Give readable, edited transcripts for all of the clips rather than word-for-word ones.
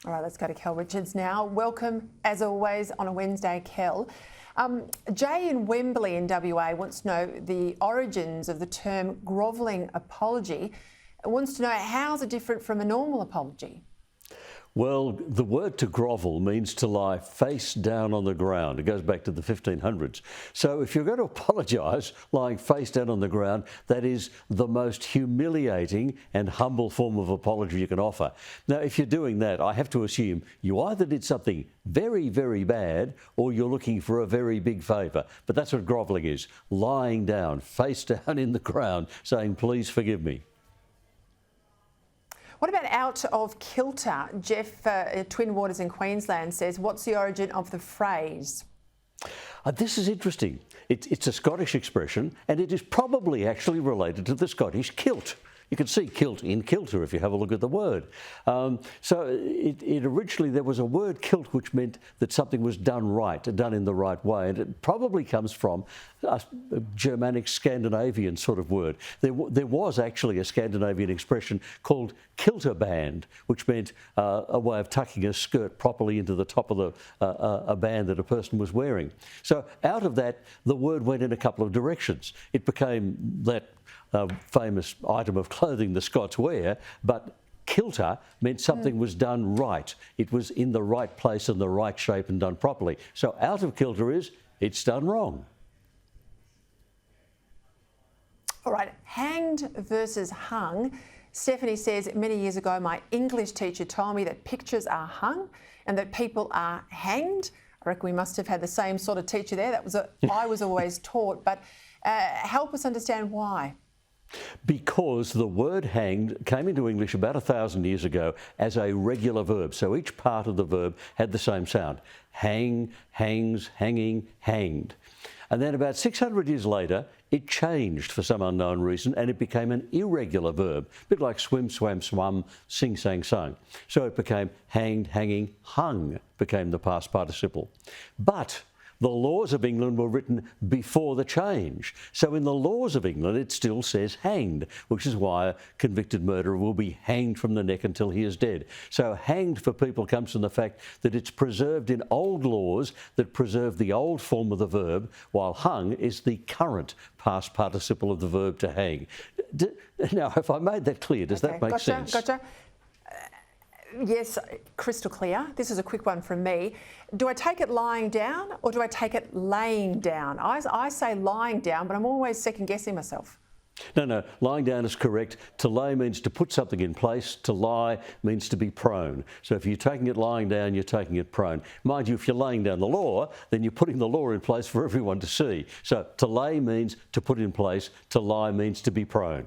All right, let's go to Kel Richards now. Welcome, as always, on a Wednesday, Kel. Jay in Wembley in WA wants to know the origins of the term grovelling apology. Wants to know how's it different from a normal apology? Well, the word to grovel means to lie face down on the ground. It goes back to the 1500s. So if you're going to apologise lying face down on the ground, that is the most humiliating and humble form of apology you can offer. Now, if you're doing that, I have to assume you either did something very, very bad or you're looking for a very big favour. But that's what grovelling is, lying down, face down in the ground, saying, please forgive me. What about out of kilter? Jeff, Twin Waters in Queensland, says, what's the origin of the phrase? This is interesting. It's a Scottish expression, and it is probably actually related to the Scottish kilt. You can see kilt in kilter if you have a look at the word. So it originally, there was a word kilt which meant that something was done right, done in the right way, and it probably comes from a Germanic Scandinavian sort of word. There was actually a Scandinavian expression called kilterband, which meant a way of tucking a skirt properly into the top of a band that a person was wearing. So out of that, the word went in a couple of directions. It became that famous item of clothing the Scots wear, but kilter meant something was done right. It was in the right place and the right shape and done properly. So out of kilter is it's done wrong. All right, hanged versus hung. Stephanie says, many years ago, my English teacher told me that pictures are hung and that people are hanged. I reckon we must have had the same sort of teacher there. That was I was always taught, but help us understand why. Because the word hanged came into English about 1,000 years ago as a regular verb. So each part of the verb had the same sound. Hang, hangs, hanging, hanged. And then about 600 years later, it changed for some unknown reason and it became an irregular verb, a bit like swim, swam, swum, sing, sang, sung. So it became hanged, hanging, hung became the past participle. But the laws of England were written before the change. So in the laws of England, it still says hanged, which is why a convicted murderer will be hanged from the neck until he is dead. So hanged for people comes from the fact that it's preserved in old laws that preserve the old form of the verb, while hung is the current past participle of the verb to hang. Now, if I made that clear, does that make sense? Gotcha. Yes, crystal clear. This is a quick one from me. Do I take it lying down or do I take it laying down? I say lying down, but I'm always second guessing myself. No, lying down is correct. To lay means to put something in place. To lie means to be prone. So if you're taking it lying down, you're taking it prone. Mind you, if you're laying down the law, then you're putting the law in place for everyone to see. So to lay means to put in place. To lie means to be prone.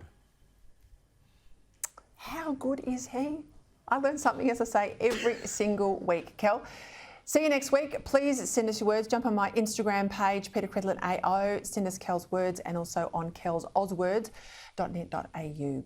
How good is he? I learn something, as I say, every single week. Kel, see you next week. Please send us your words. Jump on my Instagram page, Peta Credlin AO. Send us Kel's words and also on kelsozwords.net.au.